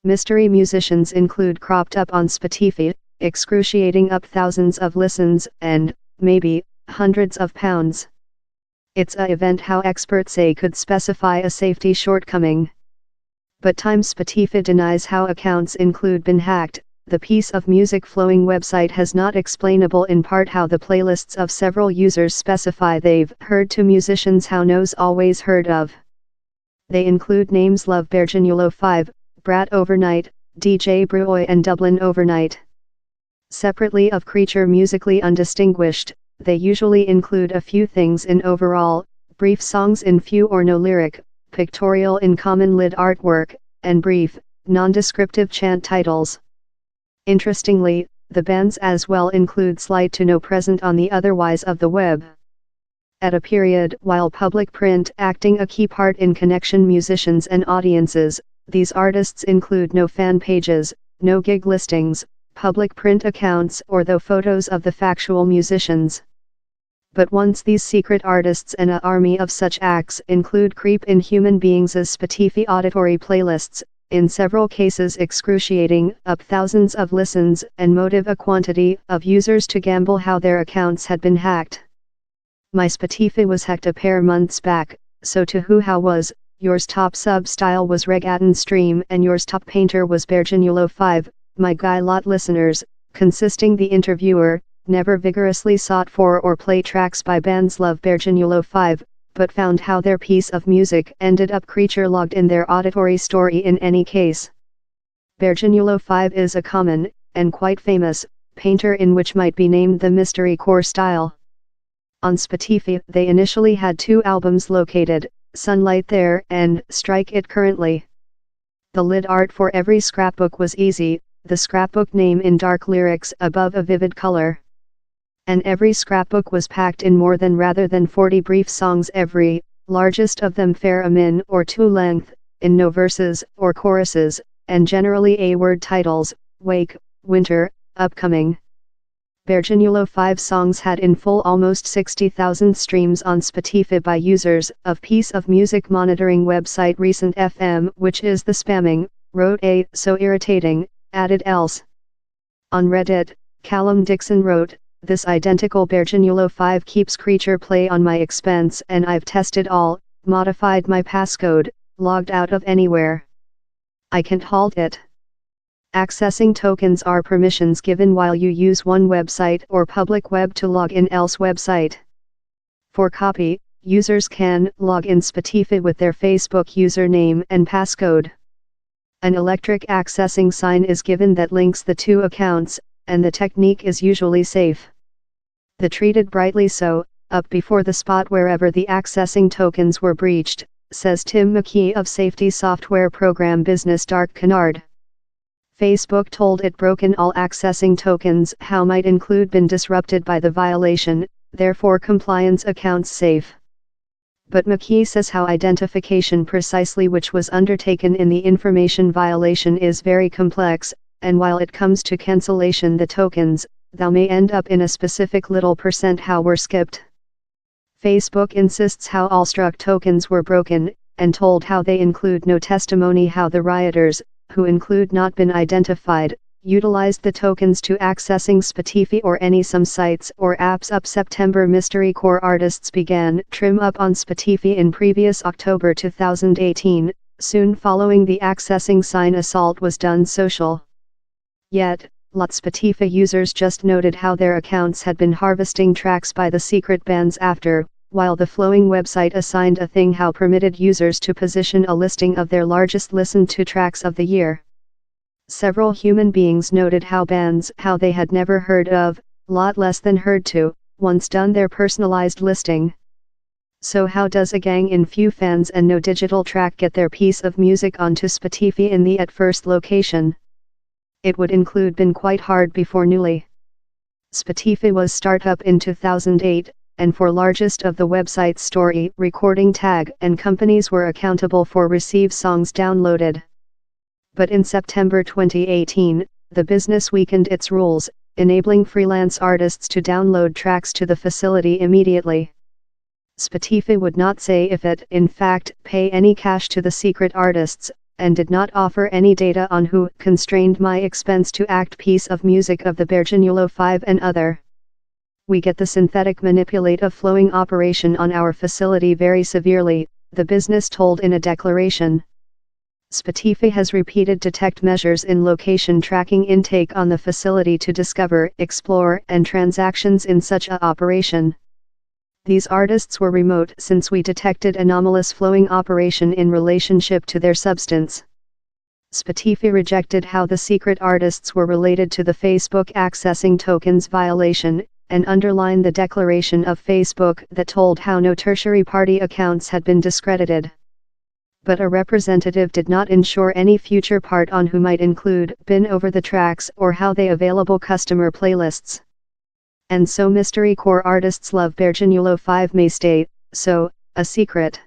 Mystery musicians include cropped up on Spotify, excruciating up thousands of listens and, maybe, hundreds of pounds. It's a event how experts say could specify a safety shortcoming. But Spotify denies how accounts include been hacked. The piece of music flowing website has not explainable in part how the playlists of several users specify they've heard to musicians how knows always heard of. They include names Love Berginulo 5, Brat Overnight, DJ Bruoy and Dublin Overnight. Separately of creature musically undistinguished, they usually include a few things in overall, brief songs in few or no lyric, pictorial in common lid artwork, and brief, non-descriptive chant titles. Interestingly, the bands as well include slight to no present on the otherwise of the web. At a period while public print acting a key part in connection musicians and audiences, these artists include no fan pages, no gig listings, public print accounts or though photos of the factual musicians. But once these secret artists and an army of such acts include creep in human beings as Spotify auditory playlists, in several cases excruciating up thousands of listens and motive a quantity of users to gamble how their accounts had been hacked. My Spotify was hacked a pair months back, so to who how was, yours top sub style was Reggaeton Stream and yours top painter was Berginulo 5, my guy lot listeners, consisting the interviewer, never vigorously sought for or play tracks by bands Love Berginulo 5, but found how their piece of music ended up creature logged in their auditory story in any case. Berginulo 5 is a common, and quite famous, painter in which might be named the mystery core style. On Spotify they initially had 2 albums located, Sunlight There and Strike It currently. The lid art for every scrapbook was easy, the scrapbook name in dark lyrics above a vivid color. And every scrapbook was packed in more than rather than 40 brief songs every, largest of them fair a min or 2 length, in no verses or choruses, and generally A-word titles, Wake, Winter, Upcoming. Berginulo 5 songs had in full almost 60,000 streams on Spotify by users of piece of music monitoring website Recent FM, which is the spamming, wrote a so irritating, added else. On Reddit, Callum Dixon wrote, this identical Berginulo 5 keeps creature play on my expense and I've tested all, modified my passcode, logged out of anywhere. I can't halt it. Accessing tokens are permissions given while you use one website or public web to log in else website. For copy, users can log in Spotify with their Facebook username and passcode. An electric accessing sign is given that links the 2 accounts, and the technique is usually safe. The treated brightly so, up before the spot wherever the accessing tokens were breached, says Tim McKee of safety software program business Dark Canard. Facebook told it broken all accessing tokens how might include been disrupted by the violation, therefore compliance accounts safe. But McKee says how identification precisely which was undertaken in the information violation is very complex, and while it comes to cancellation the tokens, thou may end up in a specific little % how were skipped. Facebook insists how all struck tokens were broken, and told how they include no testimony how the rioters, who include not been identified, utilized the tokens to accessing Spotify or any some sites or apps up September. Mystery core artists began trim up on Spotify in previous October 2018, soon following the accessing sign assault was done social. Yet, lot Spotify users just noted how their accounts had been harvesting tracks by the secret bands after, while the flowing website assigned a thing how permitted users to position a listing of their largest listened to tracks of the year. Several human beings noted how bands how they had never heard of, lot less than heard to, once done their personalized listing. So how does a gang in few fans and no digital track get their piece of music onto Spotify in the at first location? It would include been quite hard before newly. Spotify was start up in 2008, and for largest of the website's story recording tag and companies were accountable for receive songs downloaded. But in September 2018, the business weakened its rules, enabling freelance artists to download tracks to the facility immediately. Spotify would not say if it, in fact, pay any cash to the secret artists, and did not offer any data on who constrained my expense to act piece of music of the Berginulo 5 and other. We get the synthetic manipulative flowing operation on our facility very severely, the business told in a declaration. Spotify has repeated detect measures in location tracking intake on the facility to discover, explore, and transactions in such a operation. These artists were remote since we detected anomalous flowing operation in relationship to their substance. Spotify rejected how the secret artists were related to the Facebook accessing tokens violation, and underlined the declaration of Facebook that told how no tertiary party accounts had been discredited. But a representative did not ensure any future part on who might include, bin over the tracks or how they available customer playlists. And so mystery core artists love Berginulo 5 may stay, so, a secret.